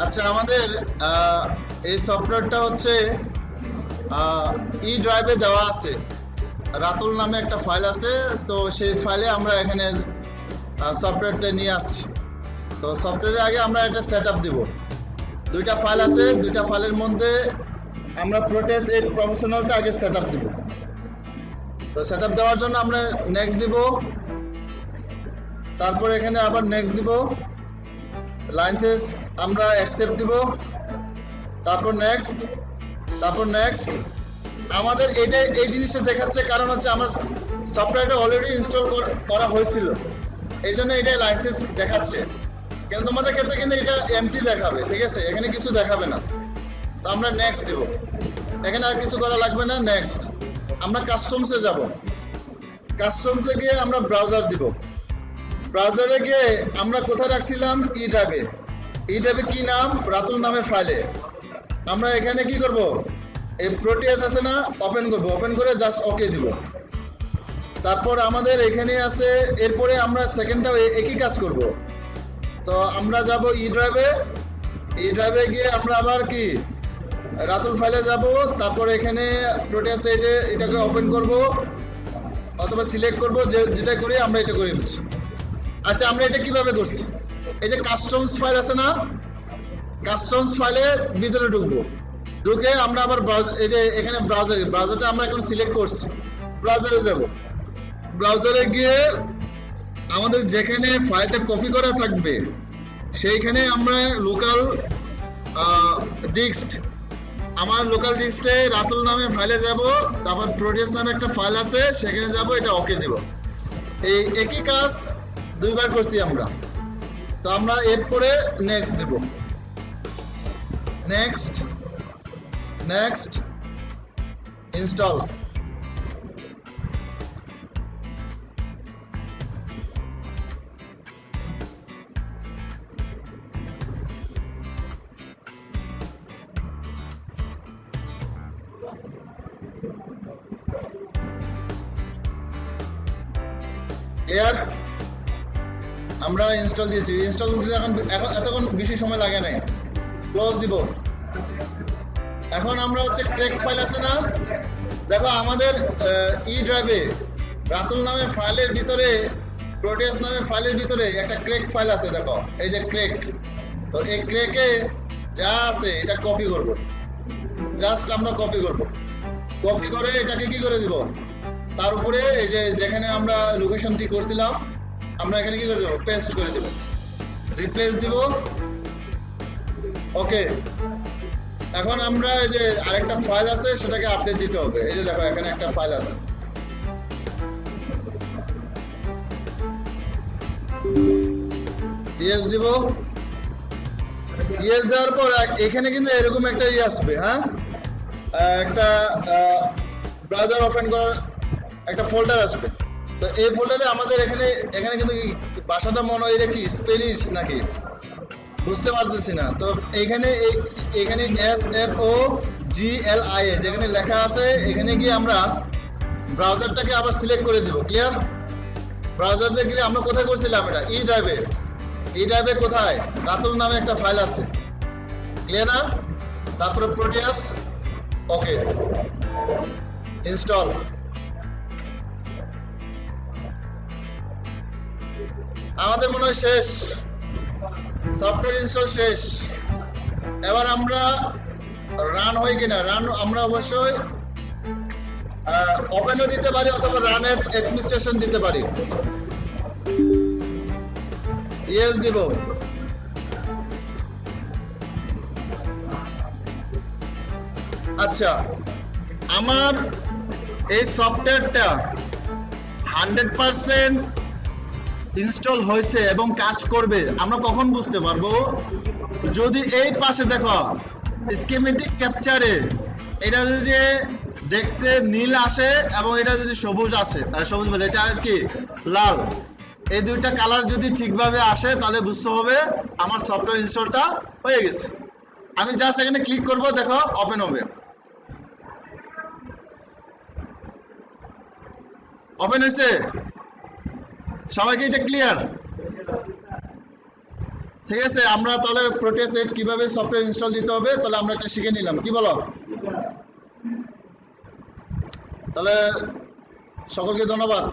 আচ্ছা, আমাদের এই সফটওয়্যারটা হচ্ছে ই ড্রাইভে দেওয়া আছে। রাতুল নামে একটা ফাইল আছে, তো সেই ফাইলে আমরা এখানে সফটওয়্যারটা নিয়ে আসছি। তো সফটওয়্যারের আগে আমরা একটা সেট আপ দিব। দুইটা ফাইল আছে, দুইটা ফাইলের মধ্যে আমরা প্রোটেস 8 প্রফেশনালটা আগে সেট আপ দিব। তো সেট আপ দেওয়ার জন্য আমরা নেক্সট দিব, তারপর এখানে আবার নেক্সট দিব, লাইন্সেস আমরা অ্যাকসেপ্ট দিব, তারপর নেক্সট, তারপর নেক্সট। আমাদের এই জিনিসটা দেখাচ্ছে কারণ হচ্ছে আমার সফটওয়্যারটা অলরেডি ইনস্টল করা হয়েছিল, এই জন্য এটা লাইসেন্স দেখাচ্ছে। কিন্তু তোমাদের ক্ষেত্রে কিন্তু এটা এমটি দেখাবে, ঠিক আছে, এখানে কিছু দেখাবে না। তো আমরা নেক্সট দেব, এখানে আর কিছু করা লাগবে না। নেক্সট আমরা কাস্টমসে যাব, কাস্টমসে গিয়ে আমরা ব্রাউজার দিব। ব্রাউজারে গিয়ে আমরা কোথায় রাখছিলাম? ই ড্রাইভে। ই ড্রাইভে কি নাম? রাতুল নামে ফাইলে। আমরা এখানে কি করব? এই প্রোটিয়াস আছে না, ওপেন করব। ওপেন করে জাস্ট ওকে দিব। তারপর আমাদের এখানে আছে, এরপরে আমরা সেকেন্ডটাও একই কাজ করব। তো আমরা যাব ই ড্রাইভে। ই ড্রাইভে গিয়ে আমরা আবার কি রাতুল ফাইলে যাব। তারপর এখানে প্রোটিয়াস এটাকে ওপেন করব অথবা সিলেক্ট করব, যেটা করি আমরা এটা করে দিচ্ছি। আচ্ছা, আমরা এটা কিভাবে করছি? এই যে কাস্টমস ফাইল আছে না, কাস্টমস ফাইলের ভিতরে ঢুকবো। ঢুকে আমরা আবার এই যে এখানে ব্রাউজারটা আমরা এখন সিলেক্ট করছি। ব্রাউজারে যাব। ব্রাউজারে গিয়ে আমাদের যেখানে ফাইলটা কপি করা থাকবে সেইখানে আমরা লোকাল ডিস্ক, আমার লোকাল ডিস্কে রাতুল নামে ফাইলে যাব। তারপর প্রোটেস নামে একটা ফাইল আছে, সেখানে যাব, এটা ওকে দিব। এই একই কাজ দুইবার করছি আমরা। তো আমরা এরপরে নেক্সট দেব। Next, next, install. ক্লিয়ার? আমরা ইনস্টল দিয়েছি। ইনস্টল দিতে এখন এতক্ষণ বেশি সময় লাগে নাই। ক্লোজ দিব। এখন আমরা হচ্ছে ক্রেক ফাইল আছে না, দেখো আমাদের ই ড্রাইভে রাতুল নামে ফাইলের ভিতরে, প্রোটেস নামে ফাইলের ভিতরে একটা ক্রেক ফাইল আছে। দেখো এই যে ক্রেক। তো এই ক্রেকে যা আছে এটা কপি করব। জাস্ট আমরা কপি করব। কপি করে এটাকে কি করে দিব? তার উপরে এই যে যেখানে আমরা লোকেশনটি করছিলাম, আমরা এখানে কি করে দেব? পেস্ট করে দেব। রিপ্লেস দিব। ওকে। এখন আমরা এই যে আরেকটা ফাইল আছে সেটাকে আপডেট দিতে হবে। এই যে দেখো এখানে একটা ফাইল আছে। ইয়েস দিব। ইয়েস দেওয়ার পর এখানে কিন্তু এরকম একটা আসবে, হ্যাঁ, একটা ব্রাউজার ওপেন করার একটা ফোল্ডার আসবে। তো এই ফোল্ডারে আমাদের এখানে কিন্তু ভাষাটা মনে হয় এটা কি স্প্যানিশ নাকি বুঝতে পারতেছি না। তো এখানে SFOGLIA যেখানে লেখা আছে, এখানে গিয়ে আমরা ব্রাউজারটাকে আবার সিলেক্ট করে দিব। ক্লিয়ার? ব্রাউজারে গিয়ে আমরা কোথায় করছিলাম? এটা ই ড্রাইভে। ই ড্রাইভে কোথায়? রাতুল নামে একটা ফাইল আছে। ক্লিয়ার না? তারপরে প্রোটিয়াস। ওকে, ইনস্টল। আমাদের মনে হয় শেষ, সফটওয়্যার ইনস্টল শেষ। এবার আমরা রান হয় কিনা, রান আমরা অবশ্যই ওপেনও দিতে পারি অথবা রান এজ অ্যাডমিনিস্ট্রেশন দিতে পারি। ইয়েস দিব। আচ্ছা, আমার এই সফটওয়্যারটা 100% ইনস্টল হয়েছে এবং কাজ করবে আমরা কখন বুঝতে পারবো? যদি এই পাশে দেখো স্কিমেটিক ক্যাপচারে এটা যদি দেখতে নীল আসে এবং এটা যদি সবুজ আসে, সবুজ বলে এটা কি লাল, এই দুইটা কালার যদি ঠিকভাবে আসে তাহলে বুঝতে হবে আমার সফটওয়্যার ইনস্টলটা হয়ে গেছে। আমি জাস্ট এখানে ক্লিক করব, দেখো ওপেন হবে। ওপেন হয়েছে? সবাইকে এটা ক্লিয়ার? ঠিক আছে, আমরা তাহলে প্রোটিয়াস 8 কিভাবে সফটওয়্যার ইনস্টল দিতে হবে তাহলে আমরা এটা শিখে নিলাম, কি বলো? তাহলে সকলকে ধন্যবাদ।